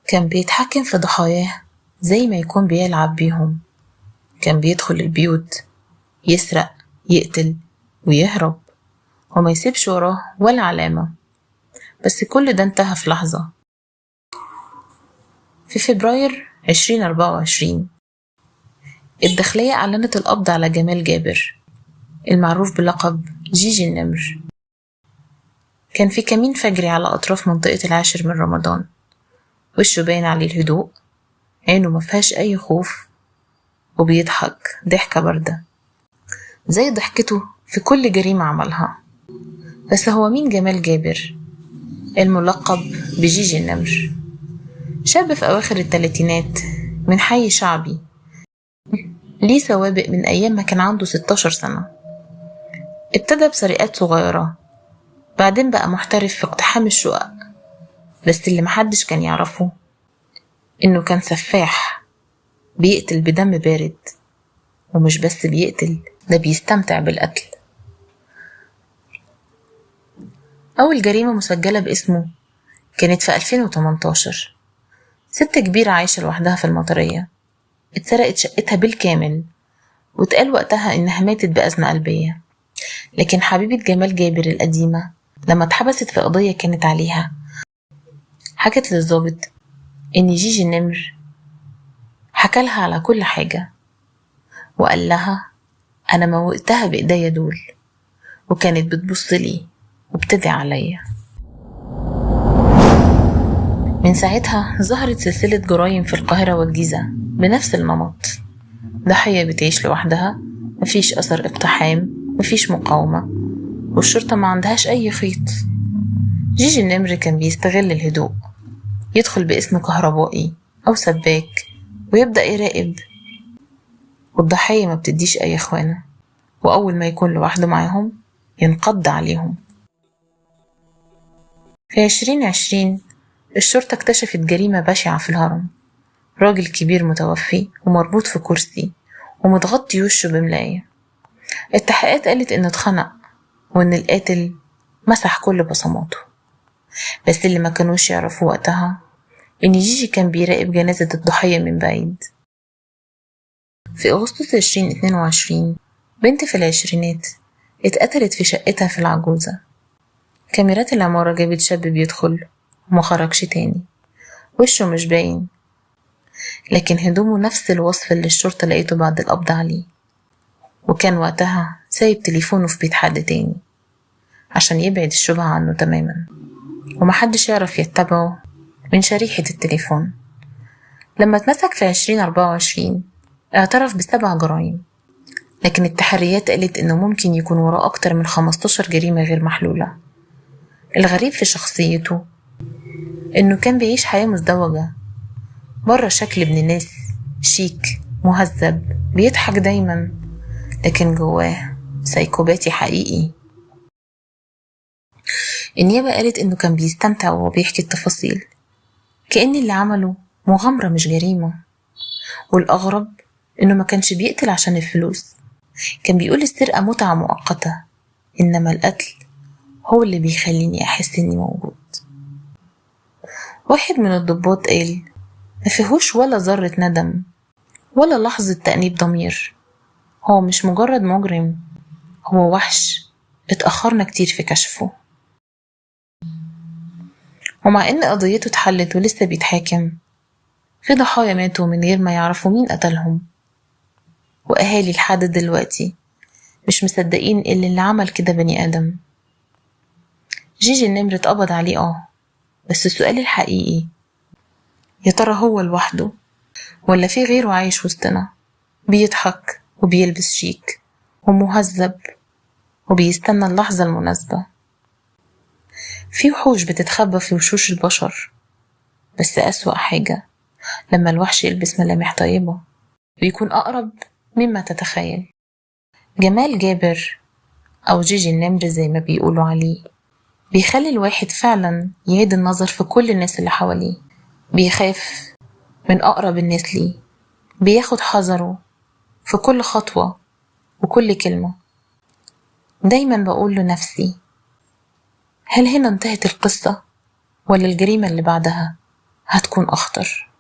كان بيتحكم في ضحاياه زي ما يكون بيلعب بيهم. كان بيدخل البيوت، يسرق، يقتل ويهرب، وما يسيبش وراه ولا علامة. بس كل ده انتهى في لحظة. في فبراير 2024 الداخلية أعلنت القبض على جمال جابر، المعروف بلقب جيجي النمر. كان في كمين فجري على أطراف منطقة 10 من رمضان. وشه باين عليه الهدوء، عينه مفيهاش أي خوف، وبيضحك ضحكة باردة زي ضحكته في كل جريمة عملها. بس هو مين جمال جابر الملقب بجيجي النمر؟ شاب في أواخر الثلاثينات من حي شعبي، ليه سوابق من أيام ما كان عنده 16 سنة. ابتدى بسرقات صغيرة، بعدين بقى محترف في اقتحام الشقق. بس اللي محدش كان يعرفه إنه كان سفاح بيقتل بدم بارد، ومش بس بيقتل، ده بيستمتع بالقتل. أول جريمة مسجلة باسمه كانت في 2018. ست كبيرة عايشة لوحدها في المطرية اتسرقت شقتها بالكامل، واتقال وقتها إنها ماتت بأزمة قلبية. لكن حبيبة جمال جابر القديمة لما اتحبست في قضية كانت عليها، حكت للضابط إن جيجي النمر حكالها على كل حاجة، وقال لها أنا موتها بإيديا دول، وكانت بتبصلي وبتدعي عليا. من ساعتها ظهرت سلسلة جرائم في القاهرة والجيزة بنفس النمط. ضحية بتعيش لوحدها، مفيش أثر اقتحام، مفيش مقاومة، والشرطة ما عندهاش أي خيط. جيجي النمر كان بيستغل الهدوء، يدخل باسم كهربائي أو سباك ويبدأ يراقب، والضحية ما بتديش أي إخوانة، وأول ما يكون لوحده معاهم ينقض عليهم. في 2020 الشرطة اكتشفت جريمة بشعة في الهرم. راجل كبير متوفي ومربوط في كرسي ومتغطي وشه بملاية. التحقيقات قالت إنه اتخنق، وإن القاتل مسح كل بصماته. بس اللي ما كانوش يعرفوا وقتها إن جيجي كان بيراقب جنازة الضحية من بعيد. في أغسطس 2022 بنت في العشرينات اتقتلت في شقتها في العجوزة. كاميرات العمارة جابت شاب بيدخل وما خرجش تاني، وشه مش باين، لكن هدومه نفس الوصف اللي الشرطة لقيته بعد القبض عليه. وكان وقتها سايب تليفونه في بيت حد تاني عشان يبعد الشبهة عنه تماما، ومحدش يعرف يتبعه من شريحة التليفون. لما اتمسك في 2024 اعترف ب7 جرائم، لكن التحريات قالت إنه ممكن يكون وراه أكتر من 15 جريمة غير محلولة. الغريب في شخصيته إنه كان بيعيش حياة مزدوجة، بره شكل ابن الناس شيك مهذب بيضحك دايما، لكن جواه سايكوباتي حقيقي. النيابة قالت إنه كان بيستمتع وهو بيحكي التفاصيل، كأن اللي عمله مغامرة مش جريمة. والأغرب إنه ما كانش بيقتل عشان الفلوس، كان بيقول السرقة متعة مؤقتة، إنما القتل هو اللي بيخليني أحس إني موجود. واحد من الضباط قال ما فيهوش ولا ذرة ندم ولا لحظة تأنيب ضمير، هو مش مجرد مجرم، هو وحش اتأخرنا كتير في كشفه. ومع إن قضيته اتحلت ولسه بيتحاكم، في ضحايا ماتوا من غير ما يعرفوا مين قتلهم، وأهالي لحد دلوقتي مش مصدقين اللي عمل كده بني آدم. جيجي النمر اتقبض عليه بس السؤال الحقيقي يا ترى هو لوحده ولا في غيره عايش وسطنا، بيضحك وبيلبس شيك ومهذب وبيستنى اللحظة المناسبة. في وحوش بتتخبى في وشوش البشر، بس أسوأ حاجة لما الوحش يلبس ملامح طيبة ويكون أقرب مما تتخيل. جمال جابر أو جيجي النمر زي ما بيقولوا عليه بيخلي الواحد فعلا يعيد النظر في كل الناس اللي حواليه، بيخاف من أقرب الناس ليه، بياخد حذره في كل خطوة وكل كلمة. دايما بقول لنفسي هل هنا انتهت القصة ولا الجريمة اللي بعدها؟ هتكون أخطر.